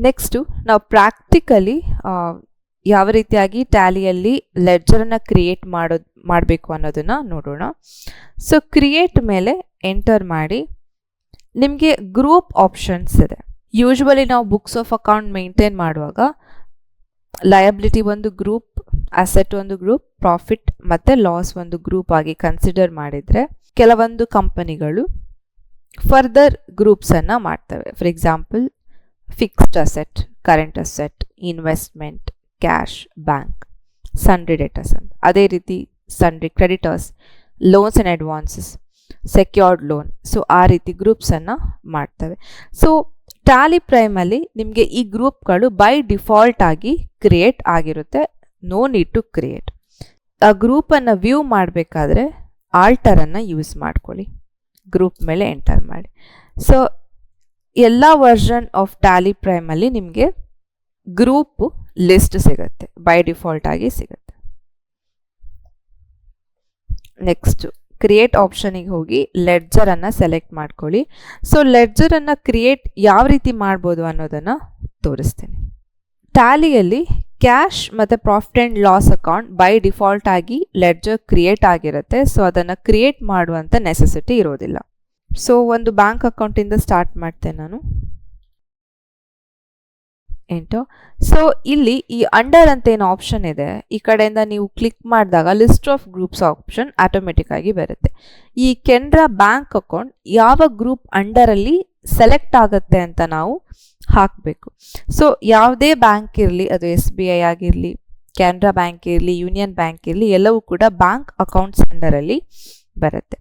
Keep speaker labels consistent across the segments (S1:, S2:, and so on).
S1: Next ನಾವು practically ಯಾವ ರೀತಿಯಾಗಿ ಟ್ಯಾಲಿಯಲ್ಲಿ ಲೆಡ್ಜರನ್ನು ಕ್ರಿಯೇಟ್ ಮಾಡಬೇಕು ಅನ್ನೋದನ್ನು ನೋಡೋಣ. ಸೊ ಕ್ರಿಯೇಟ್ ಮೇಲೆ ಎಂಟರ್ ಮಾಡಿ. ನಿಮಗೆ ಗ್ರೂಪ್ ಆಪ್ಷನ್ಸ್ ಇದೆ. ಯೂಶ್ವಲಿ ನಾವು ಬುಕ್ಸ್ ಆಫ್ ಅಕೌಂಟ್ ಮೇಂಟೈನ್ ಮಾಡುವಾಗ ಲಯಬಿಲಿಟಿ ಒಂದು ಗ್ರೂಪ್, ಅಸೆಟ್ ಒಂದು ಗ್ರೂಪ್, ಪ್ರಾಫಿಟ್ ಮತ್ತು ಲಾಸ್ ಒಂದು ಗ್ರೂಪ್ ಆಗಿ ಕನ್ಸಿಡರ್ ಮಾಡಿದರೆ ಕೆಲವೊಂದು ಕಂಪನಿಗಳು ಫರ್ದರ್ ಗ್ರೂಪ್ಸನ್ನು ಮಾಡ್ತವೆ. For example fixed asset, current asset, investment, cash, bank, sundry debtors ಅಂತ. ಅದೇ ರೀತಿ sundry creditors, loans and advances, secured loan. So ಆ ರೀತಿ ಗ್ರೂಪ್ಸನ್ನು ಮಾಡ್ತವೆ. ಸೊ ಟ್ಯಾಲಿ ಪ್ರೈಮಲ್ಲಿ ನಿಮಗೆ ಈ ಗ್ರೂಪ್ಗಳು ಬೈ ಡಿಫಾಲ್ಟ್ ಆಗಿ ಕ್ರಿಯೇಟ್ ಆಗಿರುತ್ತೆ. No need to create. ಆ ಗ್ರೂಪನ್ನು ವ್ಯೂ ಮಾಡಬೇಕಾದ್ರೆ ಆಲ್ಟರನ್ನು ಯೂಸ್ ಮಾಡ್ಕೊಳ್ಳಿ. ಗ್ರೂಪ್ ಮೇಲೆ ಎಂಟರ್ ಮಾಡಿ. ಸೊ ಎಲ್ಲ ವರ್ಷನ್ ಆಫ್ ಟ್ಯಾಲಿ ಪ್ರೈಮಲ್ಲಿ ನಿಮಗೆ ಗ್ರೂಪ್ ಲಿಸ್ಟ್ ಸಿಗುತ್ತೆ, ಬೈ ಡಿಫಾಲ್ಟ್ ಆಗಿ ಸಿಗುತ್ತೆ. ನೆಕ್ಸ್ಟ್ ಕ್ರಿಯೇಟ್ ಆಪ್ಷನಿಗೆ ಹೋಗಿ ಲೆಡ್ಜರನ್ನು ಸೆಲೆಕ್ಟ್ ಮಾಡ್ಕೊಳ್ಳಿ. ಸೊ ಲೆಡ್ಜರನ್ನು ಕ್ರಿಯೇಟ್ ಯಾವ ರೀತಿ ಮಾಡ್ಬೋದು ಅನ್ನೋದನ್ನು ತೋರಿಸ್ತೀನಿ. ಟ್ಯಾಲಿಯಲ್ಲಿ ಕ್ಯಾಶ್ ಮತ್ತು profit and loss account by default ಆಗಿ ಲೆಡ್ಜರ್ ಕ್ರಿಯೇಟ್ ಆಗಿರುತ್ತೆ. ಸೊ ಅದನ್ನು ಕ್ರಿಯೇಟ್ ಮಾಡುವಂಥ ನೆಸೆಸಿಟಿ ಇರೋದಿಲ್ಲ. ಸೊ ಒಂದು ಬ್ಯಾಂಕ್ ಅಕೌಂಟಿಂದ ಸ್ಟಾರ್ಟ್ ಮಾಡ್ತೇನೆ ನಾನು. ಸೊ ಇಲ್ಲಿ ಈ ಅಂಡರ್ ಅಂತ ಏನು ಆಪ್ಷನ್ ಇದೆ, ಈ ಕಡೆಯಿಂದ ನೀವು ಕ್ಲಿಕ್ ಮಾಡಿದಾಗ list of groups option automatic ಆಗಿ ಬರುತ್ತೆ. ಈ ಕೆನರಾ ಬ್ಯಾಂಕ್ ಅಕೌಂಟ್ ಯಾವ ಗ್ರೂಪ್ ಅಂಡರಲ್ಲಿ ಸೆಲೆಕ್ಟ್ ಆಗುತ್ತೆ ಅಂತ ನಾವು ಹಾಕಬೇಕು. ಸೊ ಯಾವುದೇ ಬ್ಯಾಂಕ್ ಇರಲಿ, ಅದು SBI ಆಗಿರಲಿ, ಕೆನರಾ ಬ್ಯಾಂಕ್ ಇರಲಿ, ಯೂನಿಯನ್ ಬ್ಯಾಂಕ್ ಇರಲಿ, ಎಲ್ಲವೂ ಕೂಡ ಬ್ಯಾಂಕ್ ಅಕೌಂಟ್ಸ್ ಅಂಡರಲ್ಲಿ ಬರುತ್ತೆ.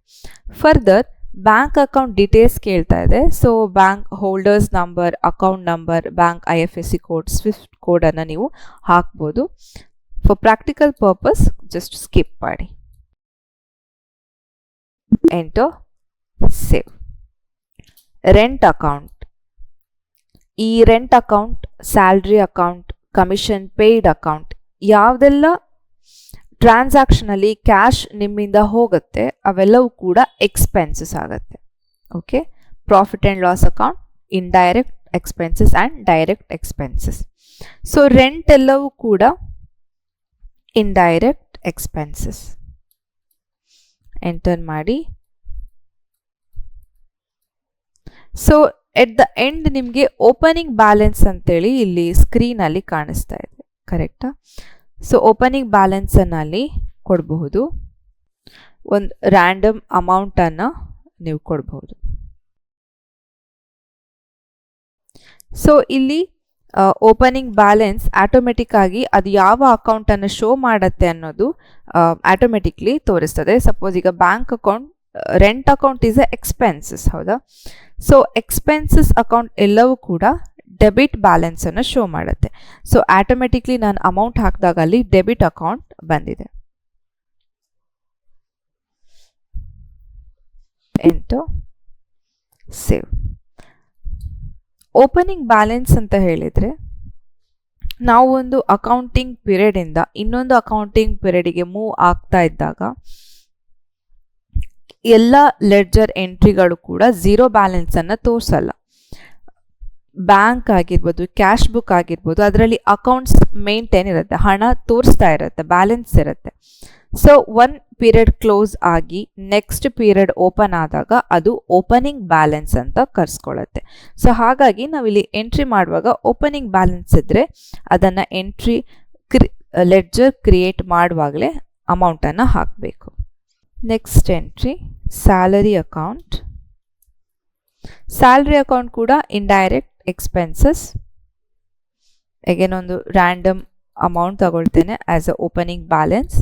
S1: ಫರ್ದರ್ ಬ್ಯಾಂಕ್ ಅಕೌಂಟ್ ಡೀಟೇಲ್ಸ್ ಕೇಳ್ತಾ ಇದೆ. So bank holders number, account number, bank IFSC code, swift ಕೋಡನ್ನು ನೀವು ಹಾಕ್ಬೋದು. For practical purpose just skip ಮಾಡಿ. Enter, save. Rent account. ಈ rent account, salary account, commission paid account, ಯಾವುದೆಲ್ಲ ಟ್ರಾನ್ಸಾಕ್ಷನಲ್ಲಿ ಕ್ಯಾಶ್ ನಿಮ್ಮಿಂದ ಹೋಗುತ್ತೆ ಅವೆಲ್ಲವೂ ಕೂಡ ಎಕ್ಸ್ಪೆನ್ಸಸ್ ಆಗುತ್ತೆ. Okay. Profit and loss account, indirect expenses and direct expenses. So rent ಎಲ್ಲವೂ ಕೂಡ ಇಂಡೈರೆಕ್ಟ್ ಎಕ್ಸ್ಪೆನ್ಸಸ್. ಎಂಟರ್ ಮಾಡಿ. ಸೊ ಎಟ್ ದ ಎಂಡ್ ನಿಮಗೆ ಓಪನಿಂಗ್ ಬ್ಯಾಲೆನ್ಸ್ ಅಂತೇಳಿ ಇಲ್ಲಿ ಸ್ಕ್ರೀನಲ್ಲಿ ಕಾಣಿಸ್ತಾ ಇದೆ, ಕರೆಕ್ಟಾ? ಸೊ ಓಪನಿಂಗ್ ಬ್ಯಾಲೆನ್ಸನ್ನಲ್ಲಿ ಕೊಡಬಹುದು. ಒಂದು ರ್ಯಾಂಡಮ್ ಅಮೌಂಟನ್ನು ನೀವು ಕೊಡಬಹುದು. ಸೊ ಇಲ್ಲಿ ಓಪನಿಂಗ್ ಬ್ಯಾಲೆನ್ಸ್ ಆಟೋಮೆಟಿಕ್ ಆಗಿ ಅದು ಯಾವ ಅಕೌಂಟನ್ನು ಶೋ ಮಾಡುತ್ತೆ ಅನ್ನೋದು ಆಟೋಮೆಟಿಕ್ಲಿ ತೋರಿಸ್ತದೆ. ಸಪೋಸ್ ಈಗ bank account, rent account is A expenses, ಹೌದಾ? ಸೊ ಎಕ್ಸ್ಪೆನ್ಸಸ್ ಅಕೌಂಟ್ ಎಲ್ಲವೂ ಕೂಡ ಡೆಬಿಟ್ ಬ್ಯಾಲೆನ್ಸನ್ನು ಶೋ ಮಾಡುತ್ತೆ. ಸೊ ಆಟೋಮೆಟಿಕ್ಲಿ ನಾನು ಅಮೌಂಟ್ ಹಾಕಿದಾಗ ಅಲ್ಲಿ ಡೆಬಿಟ್ ಅಕೌಂಟ್ ಬಂದಿದೆ. Enter, save. ಓಪನಿಂಗ್ ಬ್ಯಾಲೆನ್ಸ್ ಅಂತ ಹೇಳಿದರೆ ನಾವು ಒಂದು ಅಕೌಂಟಿಂಗ್ ಪೀರಿಯಡಿಂದ ಇನ್ನೊಂದು ಅಕೌಂಟಿಂಗ್ ಪೀರಿಯಡಿಗೆ ಮೂವ್ ಆಗ್ತಾ ಇದ್ದಾಗ ಎಲ್ಲ ಲೆಡ್ಜರ್ ಎಂಟ್ರಿಗಳು ಕೂಡ ಝೀರೋ ಬ್ಯಾಲೆನ್ಸನ್ನು ತೋರಿಸಲ್ಲ. ಬ್ಯಾಂಕ್ ಆಗಿರ್ಬೋದು, ಕ್ಯಾಶ್ ಬುಕ್ ಆಗಿರ್ಬೋದು, ಅದರಲ್ಲಿ ಅಕೌಂಟ್ಸ್ ಮೇಂಟೈನ್ ಇರುತ್ತೆ, ಹಣ ತೋರಿಸ್ತಾ ಇರುತ್ತೆ, ಬ್ಯಾಲೆನ್ಸ್ ಇರುತ್ತೆ. ಸೊ ಒನ್ ಪೀರಿಯಡ್ ಕ್ಲೋಸ್ ಆಗಿ ನೆಕ್ಸ್ಟ್ ಪೀರಿಯಡ್ ಓಪನ್ ಆದಾಗ ಅದು ಓಪನಿಂಗ್ ಬ್ಯಾಲೆನ್ಸ್ ಅಂತ ಕರೆಸ್ಕೊಳ್ಳುತ್ತೆ. ಸೊ ಹಾಗಾಗಿ ನಾವಿಲ್ಲಿ ಎಂಟ್ರಿ ಮಾಡುವಾಗ ಓಪನಿಂಗ್ ಬ್ಯಾಲೆನ್ಸ್ ಇದ್ದರೆ ಅದನ್ನು ಎಂಟ್ರಿ ಲೆಡ್ಜರ್ ಕ್ರಿಯೇಟ್ ಮಾಡುವಾಗಲೇ ಅಮೌಂಟನ್ನು ಹಾಕಬೇಕು. Next entry salary account. Salary account ಕೂಡ ಇಂಡೈರೆಕ್ಟ್ ಎಕ್ಸ್ಪೆನ್ಸಸ್. ಅಗೇನ್ ಒಂದು ರ್ಯಾಂಡಮ್ ಅಮೌಂಟ್ ತಗೊಳ್ತೇನೆ as a opening balance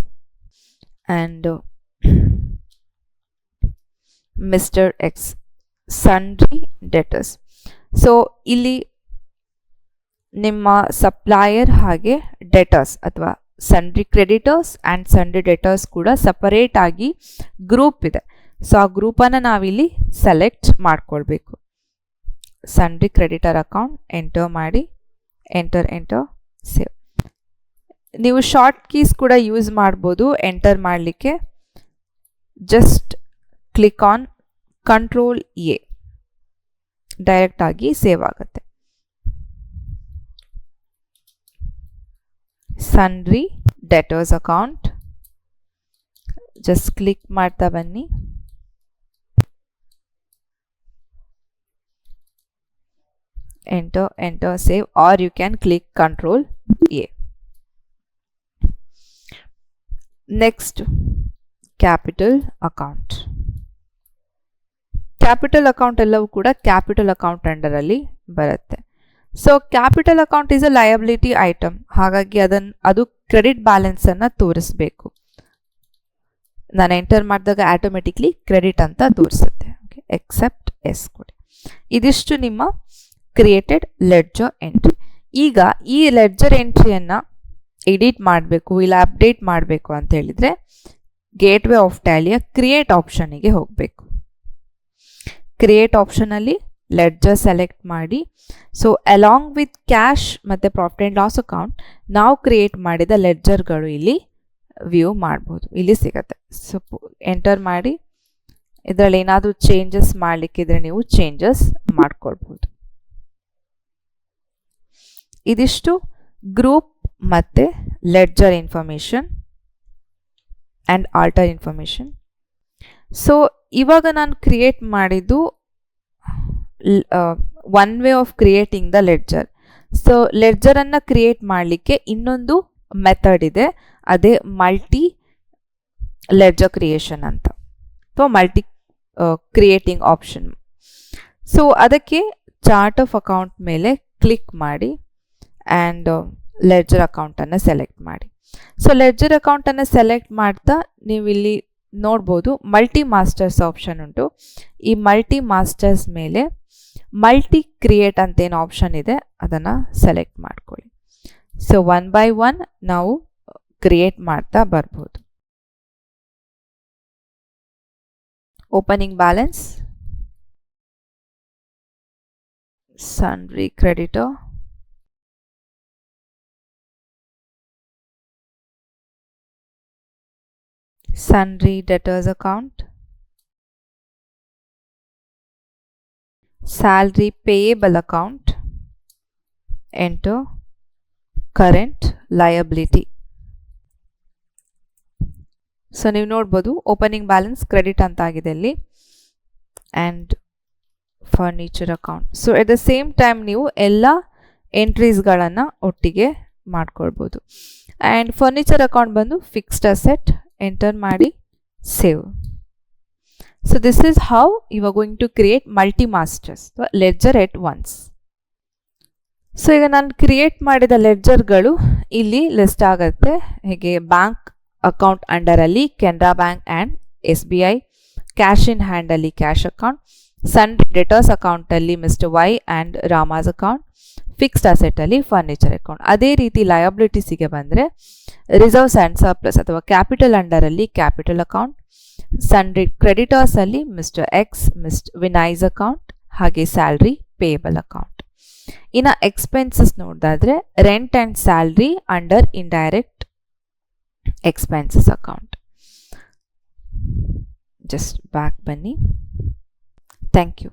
S1: and mister X sundry debtors. So ಇಲ್ಲಿ ನಿಮ್ಮ ಸಪ್ಲೈಯರ್ ಹಾಗೆ ಡೆಟರ್ಸ್ ಅಥವಾ sundry creditors and sundry debtors ಕೂಡ ಸಪರೇಟ್ ಆಗಿ ಗ್ರೂಪ್ ಇದೆ. ಸೊ ಆ ಗ್ರೂಪನ್ನು ನಾವಿಲ್ಲಿ ಸೆಲೆಕ್ಟ್ ಮಾಡ್ಕೊಳ್ಬೇಕು. ಸನ್ರಿ ಕ್ರೆಡಿಟರ್ ಅಕೌಂಟ್ ಎಂಟರ್ ಮಾಡಿ. Enter, save. ನೀವು ಶಾರ್ಟ್ ಕೀಸ್ ಕೂಡ ಯೂಸ್ ಮಾಡ್ಬೋದು ಎಂಟರ್ ಮಾಡಲಿಕ್ಕೆ. Just click on Ctrl A, direct ಆಗಿ ಸೇವ್ ಆಗುತ್ತೆ. sundry debtors account. Just click ಮಾಡ್ತಾ ಬನ್ನಿ. enter save, or you can click Ctrl A. Next, capital account. Capital account ಎಲ್ಲವೂ ಕೂಡ ಕ್ಯಾಪಿಟಲ್ ಅಕೌಂಟ್ ಅಂಡರ್ ಅಲ್ಲಿ ಬರುತ್ತೆ. So capital account is a liability item, ಹಾಗಾಗಿ ಅದು ಕ್ರೆಡಿಟ್ ಬ್ಯಾಲೆನ್ಸ್ ಅನ್ನ ತೋರಿಸಬೇಕು. ನಾನು ಎಂಟರ್ ಮಾಡಿದಾಗ ಆಟೋಮೆಟಿಕ್ಲಿ ಕ್ರೆಡಿಟ್ ಅಂತ ತೋರಿಸುತ್ತೆ. ಎಕ್ಸೆಪ್ಟ್ ಎಸ್ ಕೊಡಿ. ಇದಿಷ್ಟು ನಿಮ್ಮ ಕ್ರಿಯೇಟೆಡ್ ಲೆಡ್ಜರ್ ಎಂಟ್ರಿ. ಈಗ ಈ ಲೆಡ್ಜರ್ ಎಂಟ್ರಿಯನ್ನ ಎಡಿಟ್ ಮಾಡಬೇಕು ಇಲ್ಲ ಅಪ್ಡೇಟ್ ಮಾಡಬೇಕು ಅಂತ ಹೇಳಿದ್ರೆ ಗೇಟ್ವೇ ಆಫ್ ಟ್ಯಾಲಿಯ ಕ್ರಿಯೇಟ್ ಆಪ್ಷನ್ಗೆ ಹೋಗಬೇಕು. ಕ್ರಿಯೇಟ್ ಆಪ್ಷನಲ್ಲಿ ಲೆಡ್ಜರ್ ಸೆಲೆಕ್ಟ್ ಮಾಡಿ. ಸೊ ಅಲಾಂಗ್ ವಿತ್ ಕ್ಯಾಶ್ ಮತ್ತು ಪ್ರಾಫಿಟ್ ಆ್ಯಂಡ್ ಲಾಸ್ ಅಕೌಂಟ್ ನಾವು ಕ್ರಿಯೇಟ್ ಮಾಡಿದ ಲೆಡ್ಜರ್ಗಳು ಇಲ್ಲಿ ವ್ಯೂ ಮಾಡ್ಬೋದು, ಇಲ್ಲಿ ಸಿಗುತ್ತೆ. ಸೊ ಎಂಟರ್ ಮಾಡಿ. ಇದರಲ್ಲಿ ಏನಾದರೂ ಚೇಂಜಸ್ ಮಾಡಲಿಕ್ಕಿದ್ರೆ ನೀವು ಚೇಂಜಸ್ ಮಾಡ್ಕೊಳ್ಬೋದು. ಇದಿಷ್ಟು ಗ್ರೂಪ್ ಮತ್ತು ledger information and alter information. So ಇವಾಗ ನಾನು ಕ್ರಿಯೇಟ್ ಮಾಡಿದ್ದು one way of creating the ledger. So ಲೆಡ್ಜರನ್ನು ಕ್ರಿಯೇಟ್ ಮಾಡಲಿಕ್ಕೆ ಇನ್ನೊಂದು ಮೆಥಡ್ ಇದೆ, ಅದೇ ಮಲ್ಟಿ ಲೆಡ್ಜರ್ ಕ್ರಿಯೇಷನ್ ಅಂತ, ಅಥವಾ ಮಲ್ಟಿ ಕ್ರಿಯೇಟಿಂಗ್ ಆಪ್ಷನ್. ಸೊ ಅದಕ್ಕೆ ಚಾರ್ಟ್ ಆಫ್ ಅಕೌಂಟ್ ಮೇಲೆ ಕ್ಲಿಕ್ ಮಾಡಿ ಆ್ಯಂಡ್ ಲೆಡ್ಜರ್ ಅಕೌಂಟನ್ನು ಸೆಲೆಕ್ಟ್ ಮಾಡಿ. ಸೊ ಲೆಡ್ಜರ್ ಅಕೌಂಟನ್ನು ಸೆಲೆಕ್ಟ್ ಮಾಡ್ತಾ ನೀವು ಇಲ್ಲಿ ನೋಡ್ಬೋದು ಮಲ್ಟಿ ಮಾಸ್ಟರ್ಸ್ ಆಪ್ಷನ್ ಉಂಟು. ಈ ಮಲ್ಟಿ ಮಾಸ್ಟರ್ಸ್ ಮೇಲೆ ಮಲ್ಟಿ ಕ್ರಿಯೇಟ್ ಅಂತ ಏನು ಆಪ್ಷನ್ ಇದೆ ಅದನ್ನು ಸೆಲೆಕ್ಟ್ ಮಾಡ್ಕೊಳ್ಳಿ. ಸೊ ಒನ್ ಬೈ ಒನ್ ನಾವು ಕ್ರಿಯೇಟ್ ಮಾಡ್ತಾ ಬರ್ಬೋದು. Opening balance, sundry creditor, sundry debtors account, salary payable account, enter current liability. So ನೀವು ನೋಡ್ಬೋದು ಓಪನಿಂಗ್ ಬ್ಯಾಲೆನ್ಸ್ ಕ್ರೆಡಿಟ್ ಅಂತ ಆಗಿದೆ ಇಲ್ಲಿ, and furniture account. So at the same time ನೀವು ಎಲ್ಲ ಎಂಟ್ರೀಸ್ಗಳನ್ನು ಒಟ್ಟಿಗೆ ಮಾಡ್ಕೊಳ್ಬೋದು. ಆ್ಯಂಡ್ ಫರ್ನಿಚರ್ ಅಕೌಂಟ್ ಬಂದು ಫಿಕ್ಸ್ಡ್ ಅಸೆಟ್, ಎಂಟರ್ ಮಾಡಿ save. So this is how you are going to create multi masters ledger at once. So ಈಗ ನಾನು ಕ್ರಿಯೇಟ್ ಮಾಡಿದ ಲೆಡ್ಜರ್ಗಳು ಇಲ್ಲಿ ಲಿಸ್ಟ್ ಆಗುತ್ತೆ. ಹೇಗೆ ಬ್ಯಾಂಕ್ ಅಕೌಂಟ್ ಅಂಡರಲ್ಲಿ Canara bank and SBI, cash in ಹ್ಯಾಂಡಲ್ಲಿ ಕ್ಯಾಶ್ ಅಕೌಂಟ್, ಸನ್ಡ್ರಿ ಡೆಟರ್ಸ್ ಅಕೌಂಟಲ್ಲಿ mister Y and Rama's account, fixed ಅಸೆಟಲ್ಲಿ ಫರ್ನಿಚರ್ ಅಕೌಂಟ್. ಅದೇ ರೀತಿ ಲಯಬಿಲಿಟೀಸಿಗೆ ಬಂದರೆ ರಿಸರ್ವ್ಸ್ ಆ್ಯಂಡ್ ಸರ್ಪ್ಲಸ್ ಅಥವಾ ಕ್ಯಾಪಿಟಲ್ ಅಂಡರಲ್ಲಿ ಕ್ಯಾಪಿಟಲ್ ಅಕೌಂಟ್, ಸನ್ಡ್ರಿ ಕ್ರೆಡಿಟರ್ಸಲ್ಲಿ mister X, mister Vinay's account, ಹಾಗೆ ಸ್ಯಾಲ್ರಿ ಪೇಯಬಲ್ ಅಕೌಂಟ್. ಇನ್ನು ಎಕ್ಸ್ಪೆನ್ಸಸ್ ನೋಡೋದಾದ್ರೆ rent and salary under indirect expenses account. Just back ಬನ್ನಿ. Thank you.